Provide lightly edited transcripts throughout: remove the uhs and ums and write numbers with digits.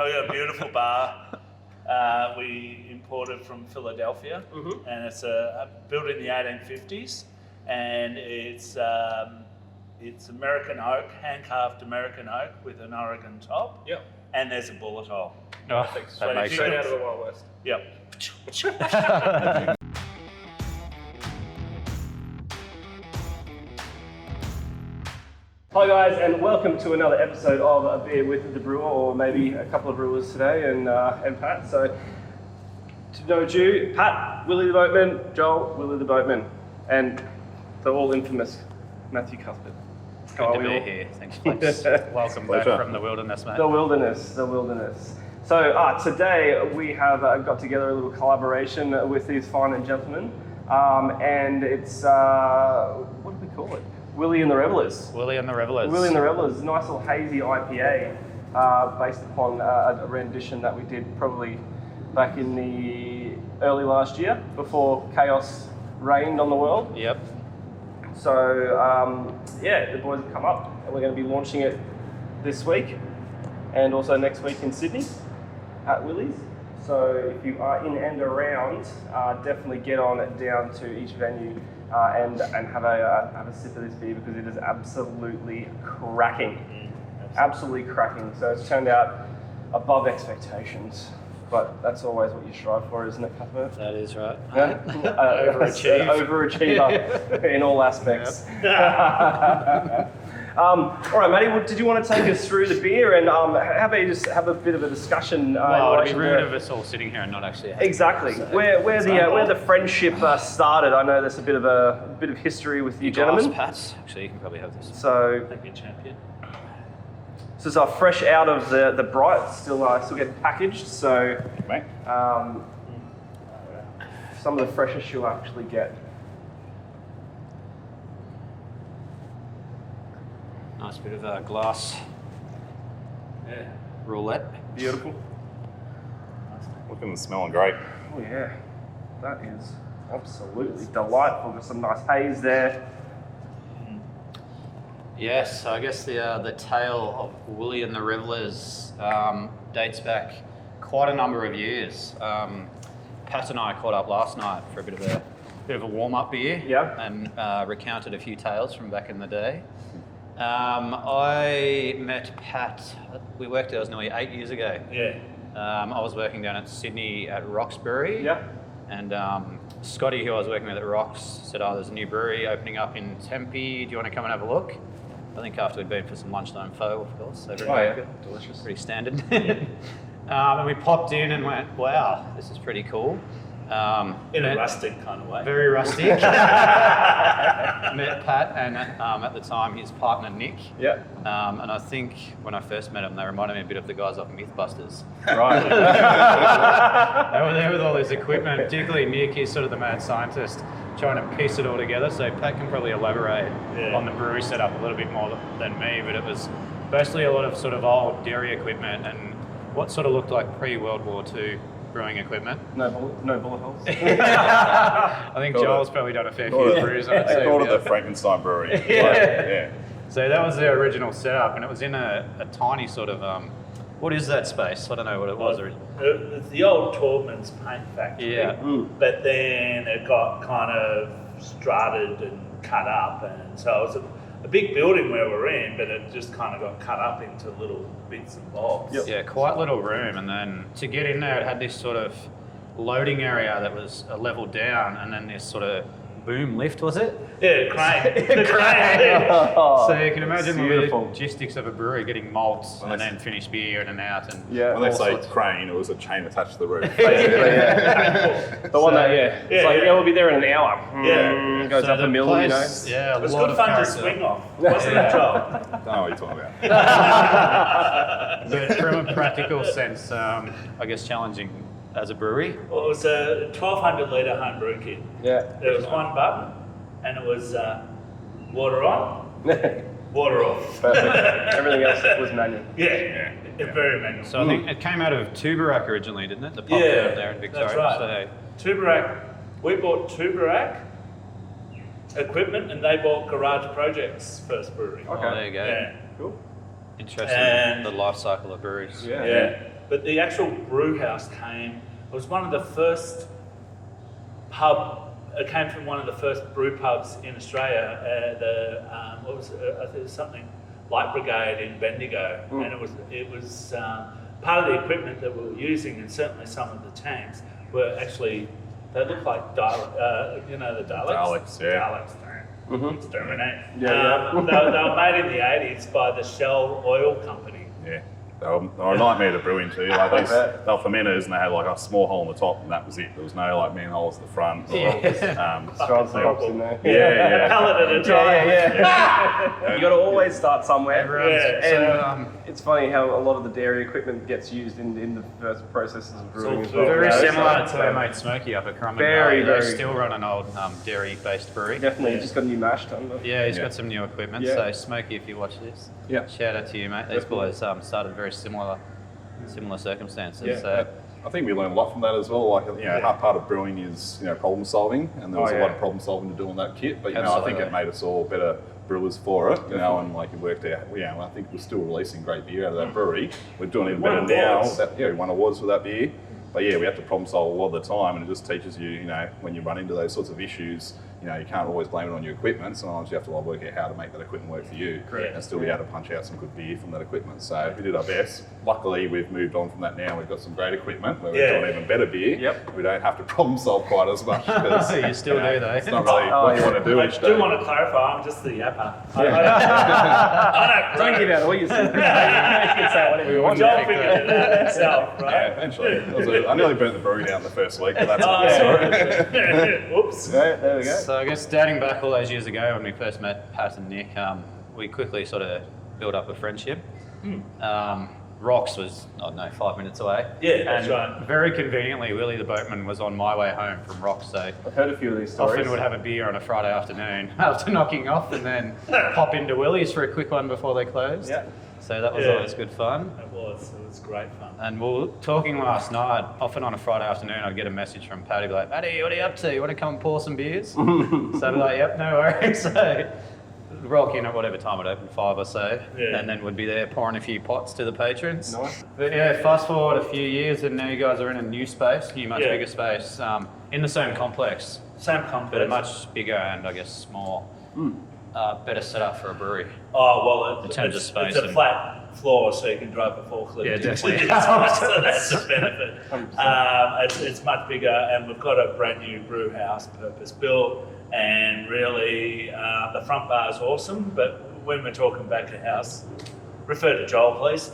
we got a beautiful bar. We imported from Philadelphia, and it's built in the 1850s, and it's American oak, hand-carved American oak with an Oregon top. Yep. And there's a bullet hole. Oh, that makes Straight out sense. of the Wild West. Yep. Hi guys, and welcome to another episode of A Beer with the Brewer, or maybe a couple of brewers today, and Pat. So, to know you, Pat, Willie the Boatman, Joel, Willie the Boatman, and the all infamous Matthew Cuthbert. Good to be here. Thanks, Flex. Welcome back from the wilderness, mate. The wilderness. So today we have got together a little collaboration with these fine gentlemen, and it's, what do we call it? Willie and the Revellers. Willie and the Revellers. Willie and the Revellers, nice little hazy IPA based upon a rendition that we did probably back in the early last year before chaos reigned on the world. Yep. So the boys have come up and we're going to be launching it this week and also next week in Sydney at Willie's. So if you are in and around, definitely get on down to each venue and have a sip of this beer because it is absolutely cracking. Absolutely cracking. So it's turned out above expectations. But that's always what you strive for, isn't it, Cuthbert? That is right. Yeah? Overachiever in all aspects. All right, Matty, did you want to take us through the beer and how about you just have a bit of a discussion? Well, it'd be rude of us all sitting here and not actually. Exactly. Where the friendship started. I know there's a bit of history with you gentlemen. Pats. Actually, you can probably have this. So, Thank you, champion. So it's fresh out of the bright, still getting packaged. So, some of the freshest you'll actually get. Nice bit of glass. Yeah. Roulette. Beautiful. Looking and smelling great. Oh yeah, that is absolutely delightful. Got some nice haze there. Yes, so I guess the tale of Willie and the Revellers dates back quite a number of years. Pat and I caught up last night for a bit of a warm-up beer, and recounted a few tales from back in the day. I met Pat. We worked there, it was nearly 8 years ago. Yeah. I was working down at Sydney at Rock's Brewery. Yeah. And Scotty, who I was working with at Rocks, said, "Oh, there's a new brewery opening up in Tempe. Do you want to come and have a look?" I think after we'd been for some lunchtime pho, of course. So Delicious. pretty standard. And we popped in and went, "Wow, this is pretty cool." In a rustic kind of way. Very rustic. Met Pat and at the time his partner Nick. Yeah. And I think when I first met them, they reminded me a bit of the guys off Mythbusters. Right. They were there with all this equipment, particularly Nick. He's sort of the mad scientist trying to piece it all together. So Pat can probably elaborate on the brewery setup a little bit more than me, but it was basically a lot of sort of old dairy equipment and what sort of looked like pre-World War II brewing equipment. No bullet holes. I think Joel's probably done a fair few brews on it. They called it the Frankenstein Brewery. Yeah. So that was the original setup, and it was in a tiny sort of, what is that space? I don't know what it was. It's the old Taubman's paint factory. Yeah. But then it got kind of strated and cut up, and so it was a big building where we're in, but it just kind of got cut up into little bits and bobs. Yep. Yeah, quite little room, and then to get in there, it had this sort of loading area that was a level down, and then this sort of boom lift, was it? Yeah, crane. The crane. So you can imagine the beautiful. logistics of a brewery getting malts and then finished beer in and out. And When they say crane, it was a chain attached to the roof. The one that, it's like, we'll be there in an hour. Yeah. Goes so up the mill, place, you know. Yeah, It was a lot good of fun to character. swing off, wasn't it, Joel? Don't know what you're talking about. But from a practical sense, I guess challenging as a brewery. Well, it was a 1,200 litre homebrew kit. Yeah. There was one button, and it was water on, water off. Perfect. Everything else was manual. Yeah, very manual. So I think it came out of Tuberak originally, didn't it? The pub down there in Victoria. That's right. Tuberak, we bought Tuberak equipment, and they bought Garage Projects first brewery. So, there you go. Yeah. Cool. Interesting, And- the life cycle of breweries. Yeah. but the actual brew house came. It was one of the first It came from one of the first brew pubs in Australia. What was it? I think it was something Light Brigade in Bendigo, and it was part of the equipment that we were using, and certainly some of the tanks were actually, they look like the Daleks. Daleks, yeah. Daleks, exterminate. Yeah, they were made in the 80s by the Shell Oil Company. Yeah. They were a nightmare to brew into. Like they were fermenters, and they had like a small hole on the top, and that was it. There was no like manholes at the front. Throw some rocks in there. A pallet at a time. You got to always start somewhere. It's It's funny how a lot of the dairy equipment gets used in the first processes of brewing as well. very similar to our mate Smokey up at Crumman. Very, They very. still run an old dairy-based brewery. Definitely, just got a new mash tun. Yeah, he's got some new equipment. Yeah. So Smokey, if you watch this, shout out to you, mate. These boys started very similar circumstances. Yeah. So I think we learned a lot from that as well. Like, part of brewing is, problem solving, and there was a lot of problem solving to do on that kit. But, I think it made us all better brewers for it, and like it worked out. I think we're still releasing great beer out of that brewery. We're doing even better now. We won awards for that beer. But we have to problem solve a lot of the time, and it just teaches you, when you run into those sorts of issues, you can't always blame it on your equipment. Sometimes you have to work out how to make that equipment work for you, and still be able to punch out some good beer from that equipment. So we did our best. Luckily, we've moved on from that now. We've got some great equipment where we're doing even better beer. Yep. We don't have to problem solve quite as much. you still do though. It's not really what you want to do I each do day. want to clarify, I'm just the yapper. Don't give out all your secrets. You can say whatever you want. Joel figured it out himself, right? Yeah, eventually. I nearly burnt the brewery down the first week, but that's another story. Whoops. There we go. So I guess dating back all those years ago when we first met Pat and Nick, we quickly sort of built up a friendship. Rocks was, 5 minutes away. Yeah, that's and right. very conveniently, Willie the Boatman was on my way home from Rocks, so I've heard a few of these stories. often would have a beer on a Friday afternoon after knocking off, and then pop into Willie's for a quick one before they closed. Yeah. So that was always good fun. It was great fun. And we were talking last night, often on a Friday afternoon, I'd get a message from Paddy, be like, Paddy, what are you up to? You want to come pour some beers? So I'd be like, yep, no worries. So rock in at whatever time it opened, 5 or so, and then we'd be there pouring a few pots to the patrons. Nice. But fast forward a few years, and now you guys are in a new space, much bigger space, in the same complex, Same complex. but a much bigger and I guess more, better setup for a brewery. Oh, well, In terms of space it's a and- flat floor, so you can drive a forklift. Yeah, into definitely. it. So that's a benefit. It's much bigger, and we've got a brand new brew house, purpose built, and really the front bar is awesome. But when we're talking back of house, refer to Joel, please.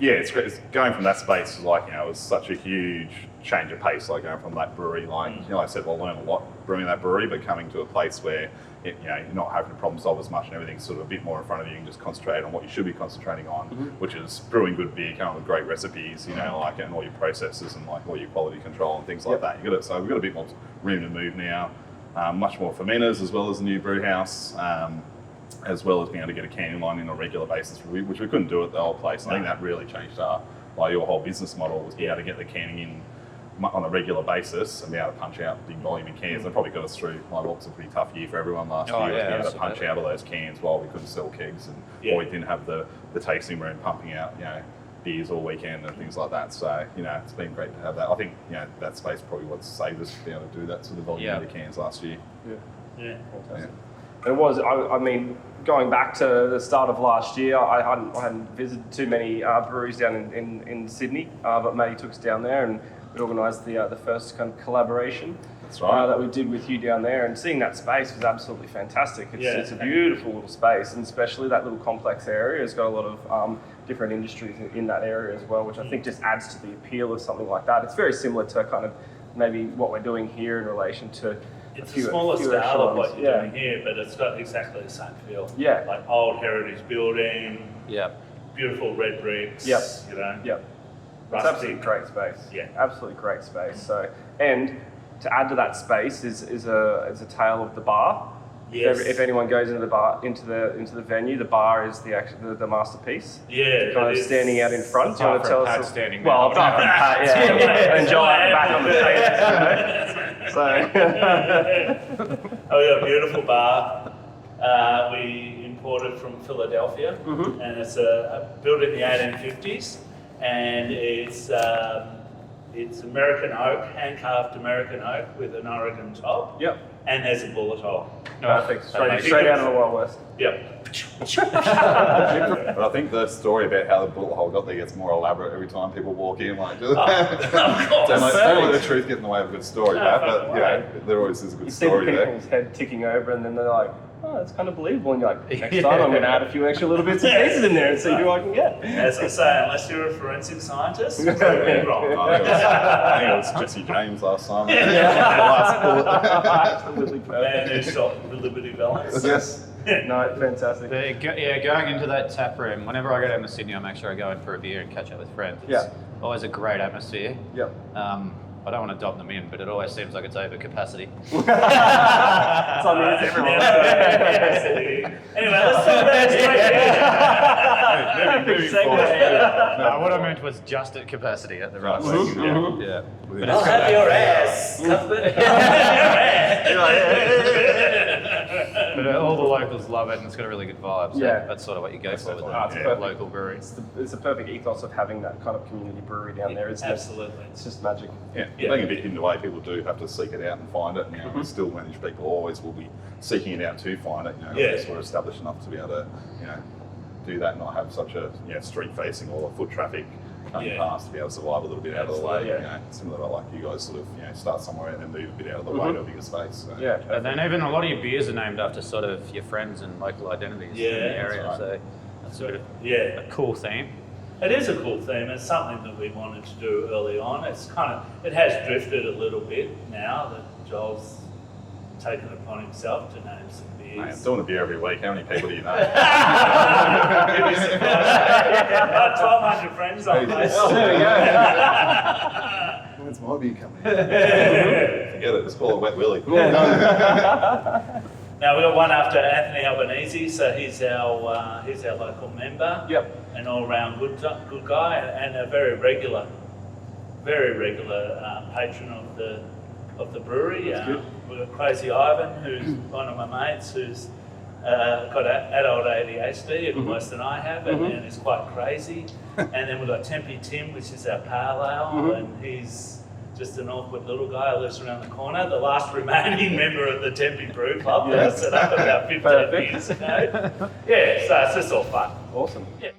It's great. It's going from that space, it was such a huge change of pace, like going from that brewery, like I said, we'll learn a lot brewing that brewery, but coming to a place where you're not having to problem solve as much, and everything's sort of a bit more in front of you. You can just concentrate on what you should be concentrating on, which is brewing good beer, coming up with great recipes, and all your processes and all your quality control and things like that. So we've got a bit more room to move now. Much more fermenters, as well as the new brew house. As well as being able to get a canning line in on a regular basis, which we couldn't do at the old place. I think that really changed your whole business model, was being able to get the canning in on a regular basis and be able to punch out big volume in cans. They probably got us through what was a pretty tough year for everyone last year. Yeah, Being able to punch out all those cans while we couldn't sell kegs, or we didn't have the tasting room pumping out beers all weekend and things like that. So it's been great to have that. I think that space probably what saved us to be able to do that sort of volume of the cans last year. Yeah. Fantastic. It was, I mean, going back to the start of last year, I hadn't visited too many breweries down in Sydney, but Matty took us down there, and we organised the first kind of collaboration. That's right. That we did with you down there, and seeing that space was absolutely fantastic. It's a beautiful little space, and especially that little complex area has got a lot of different industries in that area as well, which I think just adds to the appeal of something like that. It's very similar to kind of maybe what we're doing here in relation to It's a smaller scale of what you're doing here, but it's got exactly the same feel. Yeah. Like old heritage building, Yeah. beautiful red bricks. Yep. Yep. It's Rustic. absolutely great space. Yeah. Absolutely great space. So, and to add to that space is a tale of the bar. Yes. If anyone goes into the bar, into the venue, the bar is the masterpiece. Yeah. Kind of standing out in front. Do you want to tell us? Standing Well, apart from Pat, yeah. And Joel at the back on the stage. So. Oh, yeah, beautiful bar. We imported from Philadelphia, Mhm. and it's built in the 1850s, and it's American oak, hand-carved American oak with an Oregon top. Yep. And there's a bullet hole. Perfect. Straight out of the Wild West. Yep. But I think the story about how the bullet hole got there gets more elaborate every time people walk in. Like, don't let the truth get in the way of a good story, Pat, but you know, there always is a good You see the story there. people's head ticking over, and then they're like, "Oh, it's kind of believable." And you're like, "Next time, I'm going to add a few extra little bits and pieces in there and see who I can get." As I say, unless you're a forensic scientist, you're probably wrong. I think it was Jesse James last time. The last bullet. Absolutely Man perfect. who shot the Liberty Valance. Yes. No, fantastic. Going into that tap room, whenever I go down to Sydney, I make sure I go in for a beer and catch up with friends. It's always a great atmosphere. Yep. I don't want to dob them in, but it always seems like it's over capacity. It's on the everyone. Anyway, let's talk about Moving forward. What I meant was just at capacity at the right Mhm. point. Yeah. Within I'll a have second. your ass, Cuthbert. But all the locals love it, and it's got a really good vibe. So Yeah. that's sort of what you go That's for with definitely- a perfect. local brewery. It's a perfect ethos of having that kind of community brewery down there, isn't it? Absolutely. It's just magic. Yeah, Yeah. being a bit hidden away, people do have to seek it out and find it. And, you know, we still manage people always will be seeking it out to find it. You know, Yeah. unless we're established enough to be able to, you know, do that and not have such a street facing or foot traffic coming Yeah. past to be able to survive a little bit out of the way. Absolutely, You know, similar to like you guys sort of start somewhere and then move a bit out of the way to a bigger space. So. Yeah. And then even a lot of your beers are named after sort of your friends and local identities in the area. that's So that's sort of Yeah. a cool theme. It is a cool theme. It's something that we wanted to do early on. It has drifted a little bit now that Joel's taken it upon himself to name some Mate, beers. doing a beer every week. How many people do you know? You'd be surprised. About 1,200 friends on this. Oh, there we It's my beer company. Forget it. It's called Wet Willie. Now we've got one after Anthony Albanese, so he's our local member. Yep. An all-round good guy and a very regular patron of the brewery. We've got Crazy Ivan, who's one of my mates, who's got adult ADHD, even worse than I have, and is quite crazy. And then we've got Tempe Tim, which is our pale ale, and he's just an awkward little guy who lives around the corner, the last remaining member of the Tempe Brew Club that I set up about 15 years ago. Yeah, so it's just all fun. Awesome. Yeah.